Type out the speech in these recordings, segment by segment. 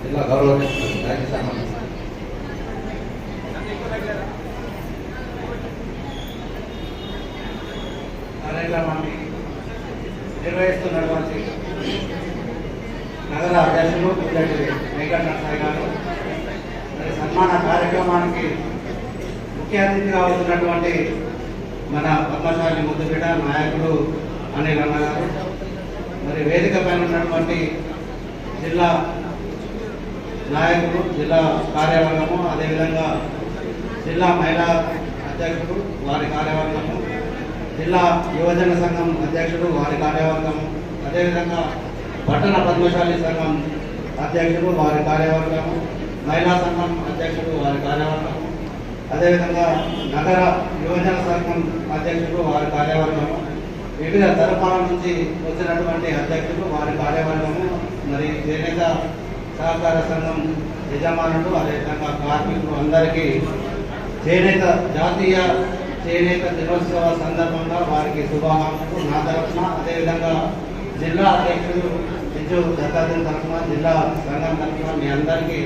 జిల్లా గౌరవ కార్యక్రమాన్ని నిర్వహిస్తున్నటువంటి నగర అధ్యక్షులు వెంకట సాయి గారు, మరి సన్మాన కార్యక్రమానికి ముఖ్య అతిథిగా అవుతున్నటువంటి మన పద్మశాలి ముద్దుబిడ్డ నాయకులు అనిల్ అన్న గారు, మరి వేదిక పైన ఉన్నటువంటి జిల్లా నాయకులు, జిల్లా కార్యవర్గము, అదేవిధంగా జిల్లా మహిళా అధ్యక్షుడు వారి కార్యవర్గము, జిల్లా యువజన సంఘం అధ్యక్షుడు వారి కార్యవర్గము, అదేవిధంగా పట్టణ పద్మశాలి సంఘం అధ్యక్షుడు వారి కార్యవర్గము, మహిళా సంఘం అధ్యక్షుడు వారి కార్యవర్గము, అదేవిధంగా నగర యువజన సంఘం అధ్యక్షుడు వారి కార్యవర్గము, వివిధ తరఫాల నుంచి వచ్చినటువంటి అధ్యక్షులు వారి కార్యవర్గము, మరి చేనేత సహకార సంఘం యజమానులు, అదేవిధంగా కార్మికులు అందరికీ జాతీయ చేనేత దినోత్సవ సందర్భంగా వారికి శుభాకాంక్షలు నా తరఫున, అదేవిధంగా జిల్లా అధ్యక్షుడు విజు దత్తాత్రేయ తరఫున, జిల్లా సంఘం తరఫున మీ అందరికీ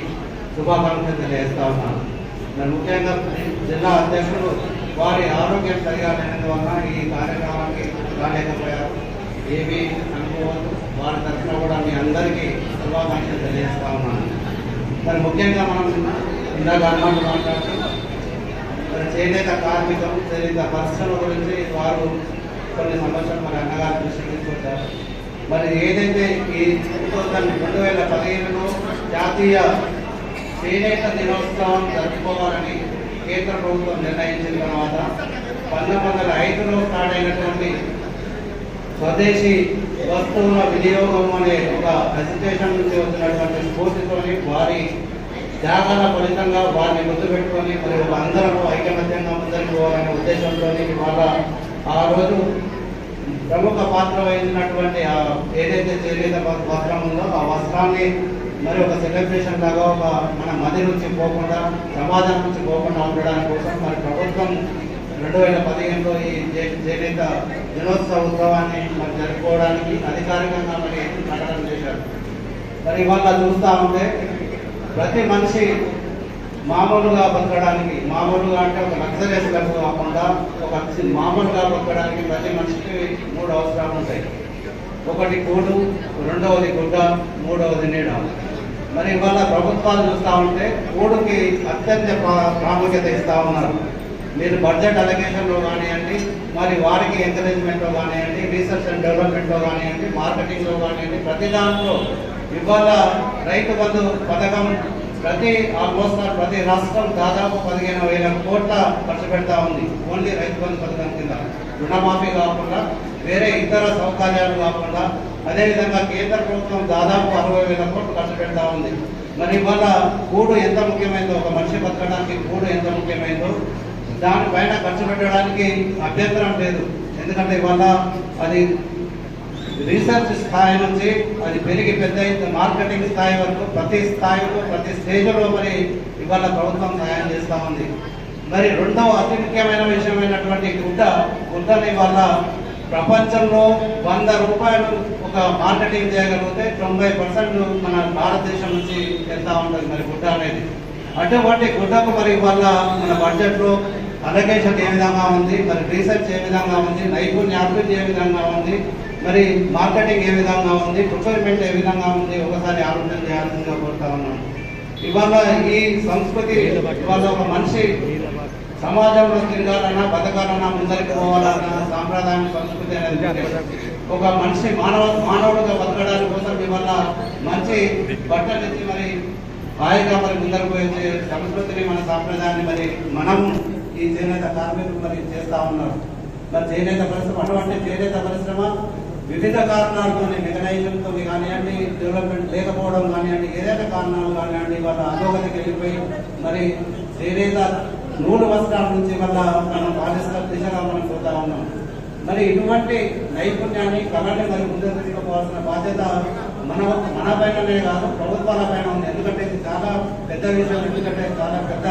శుభాకాంక్షలు తెలియజేస్తా ఉన్నాను. మరి ముఖ్యంగా జిల్లా అధ్యక్షుడు వారి ఆరోగ్యం సరిగా లేనందువల్ల ఈ కార్యక్రమానికి రాలేకపోయారు. ఏమీ అనుకోవద్దు, వారి తరఫున కూడా మీ అందరికీ శుభాకాంక్షలు తెలియజేస్తా ఉన్నాను. మరి ముఖ్యంగా మనం ఇందాక అన్నమాట మాట్లాడుతున్నాం, మరి చేనేత కార్మికం, చేనేత పరిశ్రమ గురించి వారు కొన్ని సమస్యలు మరి అన్నగారు దృష్టికి తీసుకొచ్చారు. మరి ఏదైతే ఈ 2015లో జాతీయ చేనేత దినోత్సవం జరుపుకోవాలని కేంద్ర ప్రభుత్వం నిర్ణయించిన తర్వాత 1905లో స్టార్ట్ అయినటువంటి స్వదేశీ వస్తువుల వినియోగం అనే ఒక అజిటేషన్ నుంచి వచ్చినటువంటి స్ఫూర్తితోని వారి త్యాగాల ఫలితంగా వారిని గుర్తుపెట్టుకొని మరి అందరూ ఐకమత్యంగా ముందరికి పోవాలనే ఉద్దేశంతో వాళ్ళ ఆ రోజు ప్రముఖ పాత్ర వహించినటువంటి ఏదైతే చేనేత వస్త్రం ఉందో ఆ వస్త్రాన్ని మరి ఒక సెలబ్రేషన్ లాగా ఒక మన మది నుంచి పోకుండా, సమాజం నుంచి పోకుండా ఉండడానికి కోసం మరి ప్రభుత్వం 2015లో ఈ చేనేత దినోత్సవ ఉత్సవాన్ని మరి జరుపుకోవడానికి అధికారికంగా మరి ప్రకటన చేశారు. మరి ఇవాళ చూస్తూ ఉంటే ప్రతి మనిషి మామూలుగా బతకడానికి, మామూలుగా అంటే ఒక లగ్జరీస్ లెక్క కాకుండా ఒక మామూలుగా బతకడానికి ప్రతి మనిషికి 3 అవసరాలు ఉంటాయి. ఒకటి కూడు, రెండవది గుడ్డ, మూడవది నీడ. మరి ఇవాళ ప్రభుత్వాలు చూస్తూ ఉంటే కూడుకి అత్యంత ప్రాముఖ్యత ఇస్తూ ఉన్నారు. మీరు బడ్జెట్ అలొకేషన్లో కానివ్వండి, మరి వారికి ఎంకరేజ్మెంట్లో కానివ్వండి, రీసెర్చ్ అండ్ డెవలప్మెంట్లో కానివ్వండి, మార్కెటింగ్లో కానివ్వండి, ప్రతి దాంట్లో ఇవాళ రైతు బంధు పథకం ఆల్మోస్ట్ ప్రతి రాష్ట్రం దాదాపు 15,000 కోట్ల ఖర్చు పెడతా ఉంది. ఓన్లీ రైతు బంధు పథకం కింద రుణమాఫీ కాకుండా, వేరే ఇతర సౌకర్యాలు కాకుండా, అదేవిధంగా కేంద్ర ప్రభుత్వం దాదాపు 60,000 కోట్లు ఖర్చు పెడతా ఉంది. మరి ఇవాళ కూడు ఎంత ముఖ్యమైందో, ఒక మనిషి బతకడానికి కూడు ఎంత ముఖ్యమైందో దానిపైన ఖర్చు పెట్టడానికి అభ్యంతరం లేదు. ఎందుకంటే ఇవాళ అది రీసెర్చ్ స్థాయి నుంచి అది పెరిగి పెద్ద మార్కెటింగ్ స్థాయి వరకు ప్రతి స్థాయిలో, ప్రతి స్టేజ్లో మరి ఇవాళ ప్రభుత్వం సహాయం చేస్తూ ఉంది. మరి రెండవ అతి ముఖ్యమైన విషయమైనటువంటి గుడ్డని ఇవాళ ప్రపంచంలో 100 రూపాయలు ఒక మార్కెటింగ్ చేయగలిగితే 90% మన భారతదేశం నుంచి వెళ్తూ ఉంటుంది మరి గుడ్డ అనేది. అటువంటి గుడ్డకు మరి ఇవాళ మన బడ్జెట్లో అలొకేషన్ ఏ విధంగా ఉంది, మరి రీసెర్చ్ ఏ విధంగా ఉంది, నైపుణ్యాభివృద్ధి ఏ విధంగా ఉంది, మరి మార్కెటింగ్ ఏ విధంగా ఉంది, ప్రొక్యూర్మెంట్ ఏ విధంగా ఉంది, ఒకసారి ఆలోచన చేయాల్సిందిగా కోరుతా ఉన్నాను. ఇవాళ ఈ సంస్కృతి, ఇవాళ ఒక మనిషి సమాజంలో తిరగాలన్నా, బతకాలన్నా, ముందరికి పోవాలన్నా సాంప్రదాయం సంస్కృతి అనేది ఒక మనిషి మానవుడుగా బతకడానికి కోసం ఇవాళ మంచి బట్టలు ఇచ్చి మరి హాయిగా మరి ముందరకు పోయే సంస్కృతిని, మన సాంప్రదాయాన్ని మరి మనం ఈ చేనేత కార్మికులు మరి చేస్తూ ఉన్నారు. మరి చేనేత పరిశ్రమ, అటువంటి చేనేత పరిశ్రమ వివిధ కారణాలతో, మెకనైజేషన్తో కానివ్వండి, డెవలప్మెంట్ లేకపోవడం కానివ్వండి, ఏదైనా కారణాలు కానివ్వండి, వాళ్ళ అధోగతికి వెళ్ళిపోయి మరి చేనేత నూలు వస్త్రాల నుంచి వల్ల మనం పాలిస్టర్ దిశగా మనం పోతా ఉన్నాం. మరి ఇటువంటి నైపుణ్యాన్ని, కళని మరి ముందుకు తీసుకోవాల్సిన బాధ్యత మన పైననే కాదు, ప్రభుత్వాల పైన ఉంది. ఎందుకంటే ఇది చాలా పెద్ద విషయం, ఎందుకంటే చాలా పెద్ద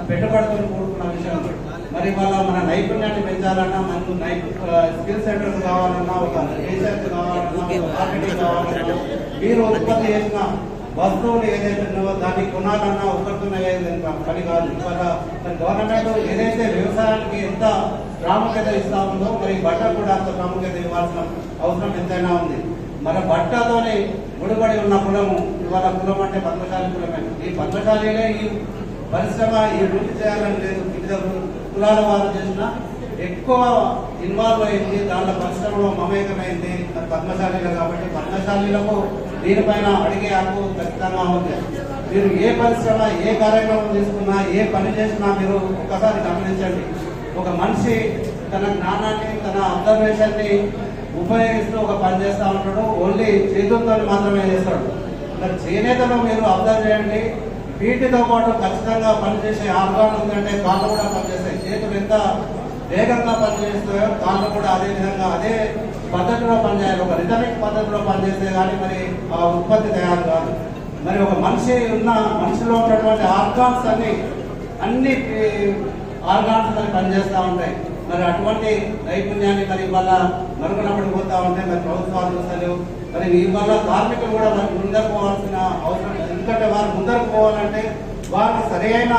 పెట్టుబడితో కూడుకున్న విషయం. మరి వాళ్ళ మన నైపుణ్యాన్ని పెంచాలన్నా, మనకు స్కిల్ సెంటర్స్ కావాలన్నా, ఒక రీసెర్చ్ కావాలన్నా, ఒక మార్కెటింగ్ కావాలన్నా, మీరు ఉత్పత్తి చేసిన వస్తువులు ఏదైతే ఉన్నావో దాన్ని కొనాలన్నా ఒకరితోనే పని కాదు. ఇవాళ గవర్నమెంట్ ఏదైతే వ్యవసాయానికి ఎంత ప్రాముఖ్యత ఇస్తా ఉందో మరి బట్ట కూడా అంత ప్రాముఖ్యత ఇవ్వాల్సిన అవసరం ఎంతైనా ఉంది. మన బట్టతోనే ముడిపడి ఉన్న కులము ఇవాళ కులం అంటే పద్మశాలి కులమే. ఈ పద్మశాలినే ఈ పరిశ్రమ ఈ వృత్తి చేయాలని లేదు. వివిధ కులాల వారు చేసిన ఎక్కువ ఇన్వాల్వ్ అయింది, దాంట్లో పరిశ్రమలో మమేకమైంది పద్మశాలిలో. కాబట్టి పద్మశాలీలకు దీనిపైన అడిగే హక్కు ఖచ్చితంగా ఉంది. మీరు ఏ పరిశ్రమ ఏ కార్యక్రమం తీసుకున్నా ఏ పని చేసినా మీరు ఒక్కసారి గమనించండి. ఒక మనిషి తన జ్ఞానాన్ని తన అబ్జర్వేషన్ని ఉపయోగిస్తూ ఒక పని చేస్తూ ఉంటాడు. ఓన్లీ చేతులతో మాత్రమే చేస్తాడు. మరి చేనేతలో మీరు అబ్జర్వ్ చేయండి, వీటితో పాటు ఖచ్చితంగా పనిచేసే ఆర్గాన్ ఉందంటే కాళ్ళు కూడా పనిచేస్తాయి. చేతులు ఎంత వేగంగా పనిచేస్తాయో కాళ్ళు కూడా అదే విధంగా అదే పద్ధతిలో పనిచేయాలి. ఒక రిథమిక్ పద్ధతిలో పనిచేస్తే కానీ మరి ఆ ఉత్పత్తి తయారు కాదు. మరి ఒక మనిషిలో ఉన్నటువంటి ఆర్గాన్స్ అన్ని ఆర్గాన్స్ మరి పనిచేస్తూ ఉంటాయి. మరి అటువంటి నైపుణ్యాన్ని మరి ఇవాళ మరుగునపడి పోతా ఉంటాయి. మరి ప్రభుత్వాలు చూస్తలేవు. మరి ఇవాళ కార్మికులు కూడా మరి ముందరకు పోవాల్సిన అవసరం. ఎందుకంటే వారు ముందరకు పోవాలంటే వారికి సరైన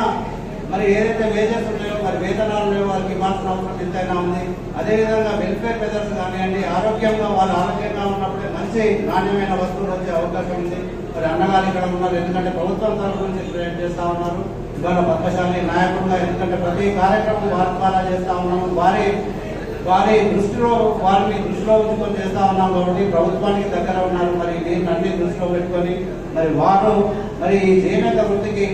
మరి ఏదైతే వేజెస్ ఉన్నాయో మరి వేతనాలు ఉన్నాయో వారికి ఇవ్వాల్సిన అవసరం ఎంతైనా ఉంది. అదేవిధంగా వెల్ఫేర్ మెథడ్స్ కానివ్వండి, ఆరోగ్యంగా వాళ్ళు ఆరోగ్యంగా ఉన్నప్పుడే మంచి నాణ్యమైన వస్తువులు వచ్చే అవకాశం ఉంది. మరి అన్నగారు ఇక్కడ ఉన్నారు, ఎందుకంటే ప్రభుత్వం తరఫు నుంచి క్రియేట్ చేస్తూ ఉన్నారు. ఇవాళ పద్మశాలి నాయకులుగా ఎందుకంటే ప్రతి కార్యక్రమం వారి ద్వారా చేస్తూ ఉన్నాము. వారిని దృష్టిలో ఉంచుకొని చేస్తూ ఉన్నాం కాబట్టి ప్రభుత్వానికి దగ్గర ఉన్నారు. మరి దీన్ని అన్ని దృష్టిలో పెట్టుకొని మరి వారు మరి ఈ చేనేత వృత్తికి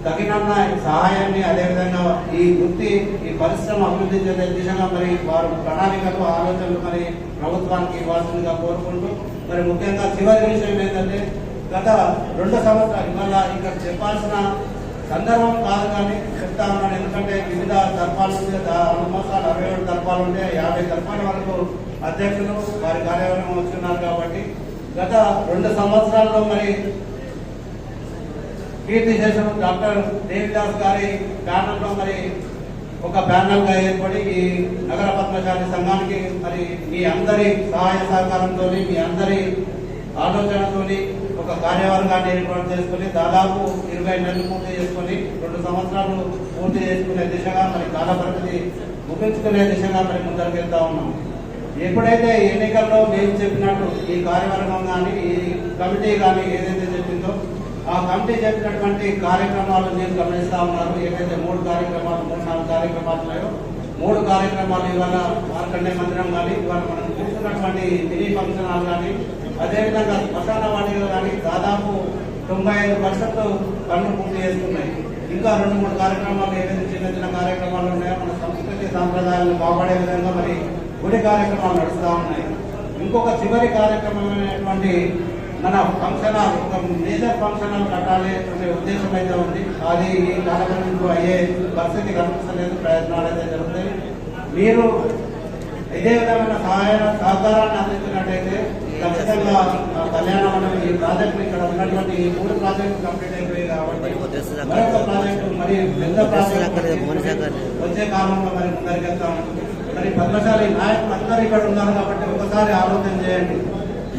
తగినన్న సహాయాన్ని అదేవిధంగా ఈ పరిశ్రమ అభివృద్ధి చేసే దిశగా మరి వారు ప్రణాళికలు ఆలోచనలు మరి ప్రభుత్వానికి ఇవ్వాల్సిందిగా కోరుకుంటూ మరి ముఖ్యంగా చివరి విషయం ఏంటంటే గత 2 సంవత్సరాలు ఇవాళ ఇక్కడ చెప్పాల్సిన సందర్భం కాదు కానీ చెప్తా ఉన్నాను. ఎందుకంటే వివిధ దర్పాలు ఉంటే 67 దర్పాలు ఉంటే 50 దర్పాల వరకు అధ్యక్షులు వారి కార్యాలయం వస్తున్నారు. కాబట్టి గత 2 సంవత్సరాల్లో మరి కీర్తి చేసిన డాక్టర్ దేవిదాస్ గారి ప్యానల్లో మరి ఒక ప్యానల్ గా ఏర్పడి ఈ నగర పద్మశాలి సంఘానికి మరి మీ అందరి సహాయ సహకారంతో మీ అందరి ఆలోచనతో ఒక కార్యవర్గాన్ని ఏర్పాటు చేసుకుని దాదాపు 20 నెలలు పూర్తి చేసుకుని 2 సంవత్సరాలు పూర్తి చేసుకునే దిశగా మరి కాల పరిమితి ముగించుకునే దిశగా మరి ముందరికి వెళ్తా ఉన్నాం. ఎప్పుడైతే ఎన్నికల్లో మేము చెప్పినట్టు ఈ కార్యవర్గం కానీ ఈ కమిటీ కానీ ఏదైతే చెప్పిందో ఆ కమిటీ చెప్పినటువంటి కార్యక్రమాలు మీరు గమనిస్తా ఉన్నారు. ఏదైతే 3 కార్యక్రమాలు 3-4 కార్యక్రమాలు ఉన్నాయో 3 కార్యక్రమాలు ఇవాళ మార్కండే మందిరం కానీ ఇవాళ మనం చూస్తున్నటువంటి మినీ ఫంక్షన్ హాల్ కానీ అదేవిధంగా శ్మశాన వాటిలో కానీ దాదాపు 95% పనులు పూర్తి చేస్తున్నాయి. ఇంకా 2-3 కార్యక్రమాలు ఏదైతే చిన్న కార్యక్రమాలు ఉన్నాయో మన సంస్కృతి సాంప్రదాయాలను కాపాడే విధంగా మరి గుడి కార్యక్రమాలు నడుస్తూ ఉన్నాయి. ఇంకొక చివరి కార్యక్రమం అనేటువంటి మన ఫంక్షన్ హాల్ ఒక మేజర్ ఫంక్షన్ హాల్ కట్టాలి అనే ఉద్దేశం అయితే ఉంది. అది ఈ కాలక్రమంలో అయ్యే పరిస్థితి కనిపిస్తలేదు. ప్రయత్నాలు అయితే జరుగుతాయి. మీరు ఇదే విధమైన సహకారాన్ని అందించినట్టయితే ఖచ్చితంగా కళ్యాణ మండపం ఈ ప్రాజెక్టు ఇక్కడ ఉన్నటువంటి ఈ 3 ప్రాజెక్టులు కంప్లీట్ అయిపోయాయి. కాబట్టి మరొక ప్రాజెక్టు మరి పెద్ద ప్రాజెక్టు వచ్చే కాలంలో మరి ముందరికి వెళ్తాం. మరి పద్మశాలి నాయకులు అందరూ ఇక్కడ ఉన్నారు కాబట్టి ఒకసారి ఆలోచన చేయండి.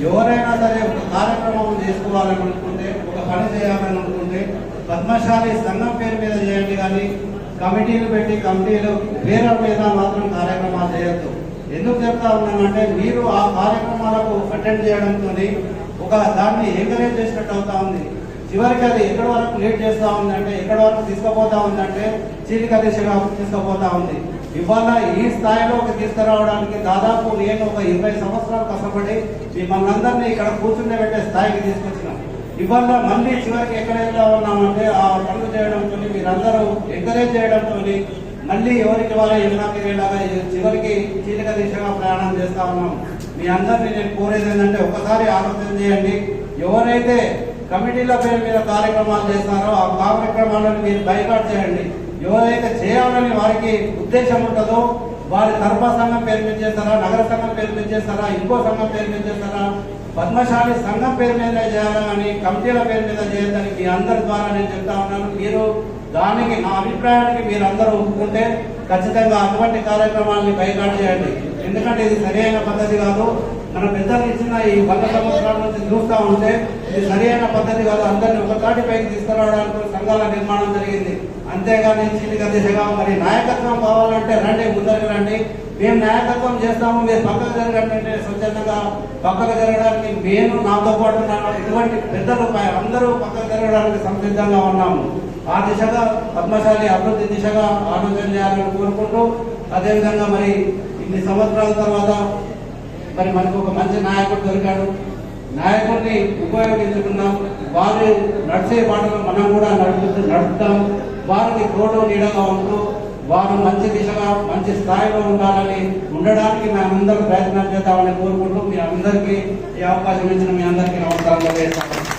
ఎవరైనా సరే ఒక కార్యక్రమం చేసుకోవాలని అనుకుంటే ఒక పని చేయాలని అనుకుంటే పద్మశాలి సంఘం పేరు మీద చేయండి. కానీ కమిటీలు పెట్టి కమిటీలు పేరు మీద మాత్రం కార్యక్రమాలు చేయొద్దు. ఎందుకు చెప్తా ఉన్నానంటే మీరు ఆ కార్యక్రమాలకు అటెండ్ చేయడంతో ఒక దాన్ని ఎంకరేజ్ చేసినట్టు అవుతా ఉంది. చివరికి అది ఎక్కడి వరకు లీడ్ చేస్తూ ఉందంటే ఎక్కడి వరకు తీసుకుపోతా ఉందంటే చీలిక దిశగా తీసుకుపోతా ఉంది. ఇవాళ ఈ స్థాయిలోకి తీసుకురావడానికి దాదాపు నేను ఒక 20 సంవత్సరాలు కష్టపడి మిమ్మల్ని అందరినీ ఇక్కడ కూర్చుండబెట్టే స్థాయికి తీసుకొచ్చినాం. ఇవాళ మళ్ళీ చివరికి ఎక్కడ వెళ్తా ఉన్నామంటే ఆ పనులు చేయడంతో మీరందరూ ఎంకరేజ్ చేయడంతో మళ్ళీ ఎవరికి వారే ఎన్నలాగా చివరికి చీలిక దిశగా ప్రయాణం చేస్తా ఉన్నాం. మీ అందరినీ నేను కోరేది ఏంటంటే ఒకసారి ఆలోచన చేయండి. ఎవరైతే కమిటీల పేరు మీద కార్యక్రమాలు చేస్తారో ఆ కార్యక్రమాలను మీరు బైకాట్ చేయండి. ఎవరైతే చేయాలని వారికి ఉద్దేశం ఉంటుందో వారి తర్ప సంఘం పేరు మీద చేస్తారా, నగర సంఘం పేరు మీద చేస్తారా, ఇంకో సంఘం పేరు మీద చేస్తారా, పద్మశాలి సంఘం పేరు మీద చేయాలని కమిటీల పేరు మీద చేయొద్దని మీ అందరి ద్వారా నేను చెప్తా ఉన్నాను. మీరు దానికి నా అభిప్రాయానికి మీరు అందరూ ఒప్పుకుంటే ఖచ్చితంగా అటువంటి కార్యక్రమాలని బైకాట్ చేయండి. ఎందుకంటే ఇది సరైన పద్ధతి కాదు. మన పెద్దలు ఇచ్చిన ఈ 100 సంవత్సరాల నుంచి చూస్తూ ఉంటే ఇది సరైన పద్ధతి కాదు. అందరినీ ఒక తాటిపైకి తీసుకురావడానికి సంఘాల నిర్మాణం జరిగింది. అంతేగాని చీలిక దిశగా మరి నాయకత్వం కావాలంటే రండి, ముందరికి రండి, మేము నాయకత్వం చేస్తాము, మీరు పక్కకు జరగండి, స్వచ్ఛందంగా పక్కకు జరగడానికి నేను నాతో పాటు ఇటువంటి పెద్దలు అందరూ పక్కకు జరగడానికి సంసిద్ధంగా ఉన్నాము. ఆ దిశగా పద్మశాలి అభివృద్ధి దిశగా ఆలోచన చేయాలని కోరుకుంటూ, అదేవిధంగా మరి ఇన్ని సంవత్సరాల తర్వాత మరి మనకు ఒక మంచి నాయకుడు దొరికాడు. నాయకుడిని ఉపయోగించుకున్నాం. వారు నడిచే బాటలో మనం కూడా నడుపుతాం. వారికి తోడు నీడగా ఉంటూ వారు మంచి దిశగా మంచి స్థాయిలో ఉండడానికి మేమందరం ప్రయత్నం చేద్దామని కోరుకుంటూ మీ అందరికీ ఈ అవకాశం ఇచ్చిన మీ అందరికీ నమస్కారం చేస్తాను.